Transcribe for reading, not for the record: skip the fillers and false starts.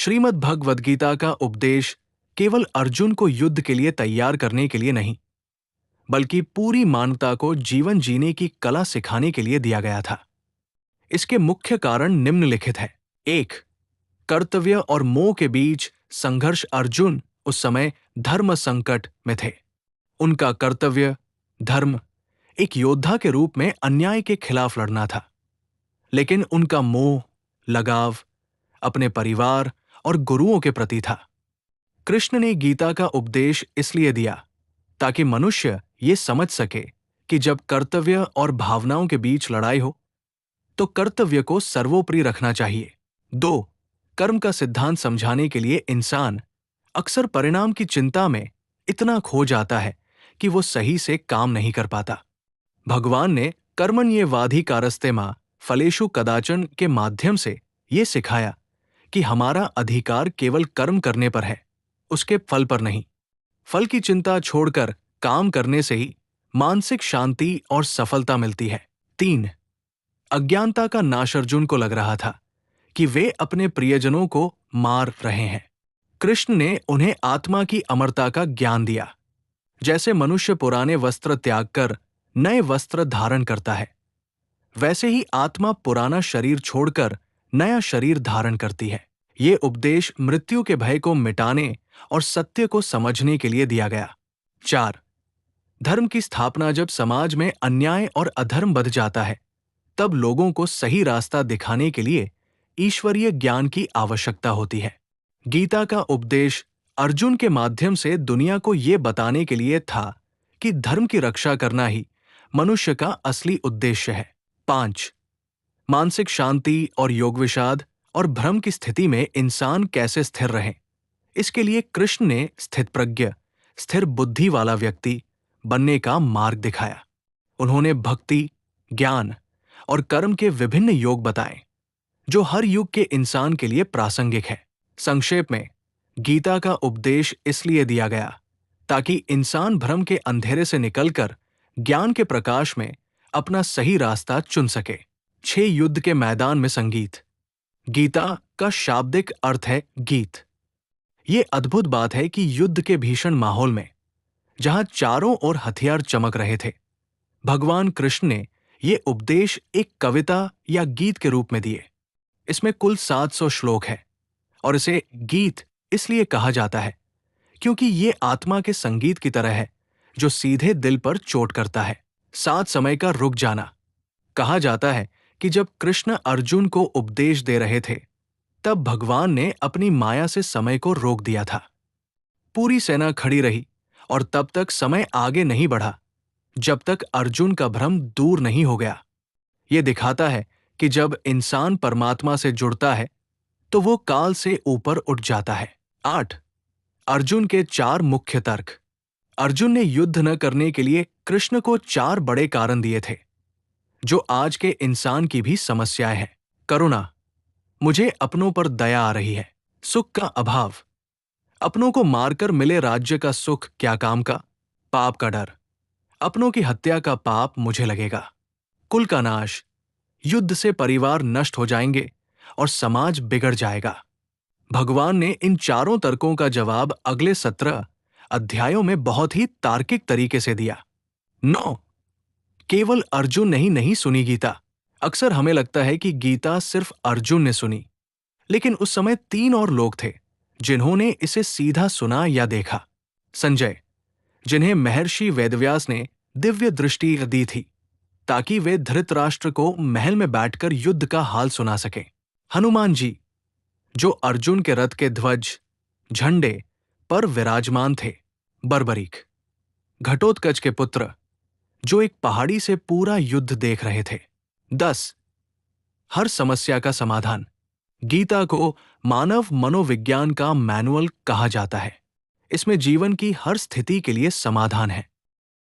श्रीमद् भगवद गीता का उपदेश केवल अर्जुन को युद्ध के लिए तैयार करने के लिए नहीं, बल्कि पूरी मानवता को जीवन जीने की कला सिखाने के लिए दिया गया था। इसके मुख्य कारण निम्नलिखित है। 1. कर्तव्य और मोह के बीच संघर्ष। अर्जुन उस समय धर्म संकट में थे। उनका कर्तव्य, धर्म, एक योद्धा के रूप में अन्याय के खिलाफ लड़ना था, लेकिन उनका मोह, लगाव अपने परिवार और गुरुओं के प्रति था। कृष्ण ने गीता का उपदेश इसलिए दिया ताकि मनुष्य ये समझ सके कि जब कर्तव्य और भावनाओं के बीच लड़ाई हो तो कर्तव्य को सर्वोपरि रखना चाहिए। 2. कर्म का सिद्धांत समझाने के लिए इंसान अक्सर परिणाम की चिंता में इतना खो जाता है कि वो सही से काम नहीं कर पाता। भगवान ने कर्मण्येवाधिकारस्ते मा फलेषु कदाचन के माध्यम से ये सिखाया कि हमारा अधिकार केवल कर्म करने पर है, उसके फल पर नहीं। फल की चिंता छोड़कर काम करने से ही मानसिक शांति और सफलता मिलती है। 3. अज्ञानता का नाश। अर्जुन को लग रहा था कि वे अपने प्रियजनों को मार रहे हैं। कृष्ण ने उन्हें आत्मा की अमरता का ज्ञान दिया। जैसे मनुष्य पुराने वस्त्र त्याग कर नए वस्त्र धारण करता है, वैसे ही आत्मा पुराना शरीर छोड़कर नया शरीर धारण करती है। ये उपदेश मृत्यु के भय को मिटाने और सत्य को समझने के लिए दिया गया। 4. धर्म की स्थापना। जब समाज में अन्याय और अधर्म बढ़ जाता है, तब लोगों को सही रास्ता दिखाने के लिए ईश्वरीय ज्ञान की आवश्यकता होती है। गीता का उपदेश अर्जुन के माध्यम से दुनिया को ये बताने के लिए था कि धर्म की रक्षा करना ही मनुष्य का असली उद्देश्य है। 5. मानसिक शांति और योग विषाद और भ्रम की स्थिति में इंसान कैसे स्थिर रहे, इसके लिए कृष्ण ने स्थित प्रज्ञ, स्थिर बुद्धि वाला व्यक्ति बनने का मार्ग दिखाया। उन्होंने भक्ति, ज्ञान और कर्म के विभिन्न योग बताए जो हर युग के इंसान के लिए प्रासंगिक है। संक्षेप में, गीता का उपदेश इसलिए दिया गया ताकि इंसान भ्रम के अंधेरे से निकलकर ज्ञान के प्रकाश में अपना सही रास्ता चुन सके। 6. युद्ध के मैदान में संगीत। गीता का शाब्दिक अर्थ है गीत। ये अद्भुत बात है कि युद्ध के भीषण माहौल में, जहां चारों ओर हथियार चमक रहे थे, भगवान कृष्ण ने ये उपदेश एक कविता या गीत के रूप में दिए। इसमें कुल 700 श्लोक है और इसे गीत इसलिए कहा जाता है क्योंकि ये आत्मा के संगीत की तरह है जो सीधे दिल पर चोट करता है। 7 समय का रुक जाना। कहा जाता है कि जब कृष्ण अर्जुन को उपदेश दे रहे थे, तब भगवान ने अपनी माया से समय को रोक दिया था। पूरी सेना खड़ी रही और तब तक समय आगे नहीं बढ़ा जब तक अर्जुन का भ्रम दूर नहीं हो गया। ये दिखाता है कि जब इंसान परमात्मा से जुड़ता है तो वो काल से ऊपर उठ जाता है। 8. अर्जुन के 4 मुख्य तर्क। अर्जुन ने युद्ध न करने के लिए कृष्ण को 4 बड़े कारण दिए थे जो आज के इंसान की भी समस्याएं हैं। करुणा, मुझे अपनों पर दया आ रही है। सुख का अभाव, अपनों को मारकर मिले राज्य का सुख क्या काम का। पाप का डर, अपनों की हत्या का पाप मुझे लगेगा। कुल का नाश, युद्ध से परिवार नष्ट हो जाएंगे और समाज बिगड़ जाएगा। भगवान ने इन 4 तर्कों का जवाब अगले 17 अध्यायों में बहुत ही तार्किक तरीके से दिया। 9. केवल अर्जुन ने ही नहीं सुनी गीता। अक्सर हमें लगता है कि गीता सिर्फ अर्जुन ने सुनी, लेकिन उस समय 3 और लोग थे जिन्होंने इसे सीधा सुना या देखा। संजय, जिन्हें महर्षि वेदव्यास ने दिव्य दृष्टि दी थी ताकि वे धृतराष्ट्र को महल में बैठकर युद्ध का हाल सुना सके। हनुमान जी, जो अर्जुन के रथ के ध्वज, झंडे पर विराजमान थे। बर्बरीक, घटोत्कच के पुत्र, जो एक पहाड़ी से पूरा युद्ध देख रहे थे। 10. हर समस्या का समाधान। गीता को मानव मनोविज्ञान का मैनुअल कहा जाता है। इसमें जीवन की हर स्थिति के लिए समाधान है।